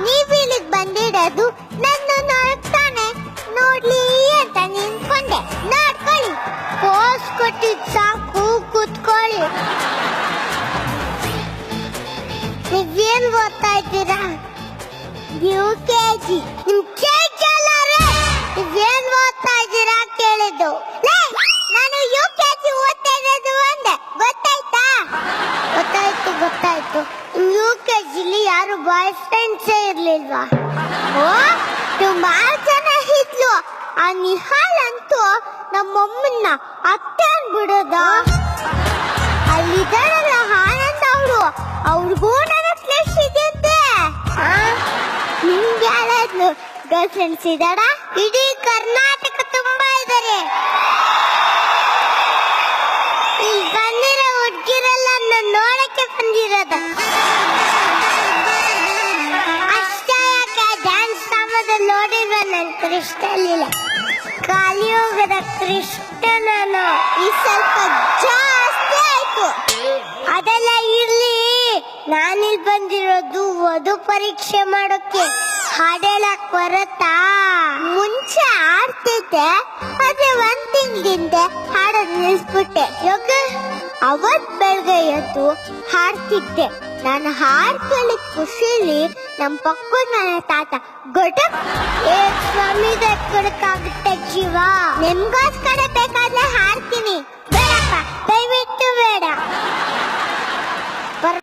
ನೀವ್ ಇಲ್ಲಿಗ್ ಬಂದಿರೋದು ನನ್ನ ನೋಡ್ತಾನೆ ನೋಡ್ಲಿ ಅಂತ ನಿಂತ್ಕೊಂಡೆ. ನೋಡ್ಕೊಳ್ಳಿ, ಪೋಸ್ ಕೊಟ್ಟಿದ್ ಸಾಕು, ಕೂತ್ಕೊಳ್ಳಿ. ನೀವೇನ್ ಓದ್ತಾ ಇದ್ದೀರಾ? UKG. ನಿಮ್ ಕೇಳಲಾರೆ ನೀವೇನ್ ಓದ್ತಾ ಇದ್ದೀರಾ ಕೇಳಿದ್ದು. ನಾನು UKG ಓದ್ತಾ ಇರೋದು ಅಂದೆ, ಗೊತ್ತಾಯ್ತಾ? ಗೊತ್ತಾಯ್ತು. UKGಲಿ ಯಾರು ಬಾಯ್ ಫ್ರೆಂಡ್ಸೇ ಇರ್ಲಿಲ್ವಾ? ಓ, ಸುಮಾರು ಜನ ಇದ್ಲು. ಆ ನಿಹಾಲ್ ಅಂತೂ ನಮ್ಮಮ್ಮನ್ನ ಅತ್ತೆ ಅನ್ಬಿಡೋದ. ಅಲ್ಲಿದ್ದಾರಲ್ಲ ಆನಂದ್ ಅವ್ರಿಗೂ ನನ್ನ ಫ್ಲೆಶ್ ಇದೆ. ನಿಮ್ಗೆ ಯಾರಾದ್ರೂ ಗರ್ಲ್ ಫ್ರೆಂಡ್ಸ್ ಇದ್ದಾರ? ಇಡೀ ಕರ್ನಾಟಕ ತುಂಬಾ ಇದಾರೆ. ಇಲ್ಲಿ ಬಂದಿರೋ ಹುಡ್ಗಿರೆಲ್ಲ ನನ್ನ ನೋಡಕ್ಕೆ ಬಂದಿರೋದು. ಅಷ್ಟೇ ಯಾಕೆ ಡ್ಯಾನ್ಸ್ ಸಾಮದಲ್ಲಿ ನೋಡಿಲ್ವ ನನ್ ಕೃಷ್ಣಲಿಲ್ಲ. ಕಲಿಯುಗದ ಕೃಷ್ಣನನು ಈ ಸ್ವಲ್ಪ ಜಾಸ್ತಿ ಆಯ್ತು. ಅದೆಲ್ಲ ಇರ್ಲಿ, ನಾನಿಲ್ ಬಂದಿರೋದು ವಧು ಪರೀಕ್ಷೆ ಮಾಡೋಕೆ. ಹಾಡೇಳಕ್ ಬರತ್ತಾ? ಮುಂಚೆ ಆಡ್ತಿದ್ದೆ, ಆದ್ರೆ 1 ತಿಂಗಳಿಂದ ಹಾಡೋದ್ ನಿಲ್ಸ್ಬಿಟ್ಟೆ. ಯಾಕೆ? ಅವತ್ ಬೆಳಗ್ಗೆ ಎದ್ದು ಹಾಡ್ತಿದ್ದೆ. ನಾನು ಹಾಡ್ಕೊಳ್ಳಿ ಖುಷಿಲಿ ನಮ್ ಪಕ್ಕದ ಮನೆ ತಾತ ಗೊಟಕ್ ಸ್ವಾಮಿಗೆ ಕೊಡಕ್ಕಾಗುತ್ತೆ ಜೀವ. ನಿಮ್ಗೋಸ್ಕರ ಬೇಕಾದ್ರೆ ಹಾಡ್ತೀನಿ, ಬೇಡಪ್ಪ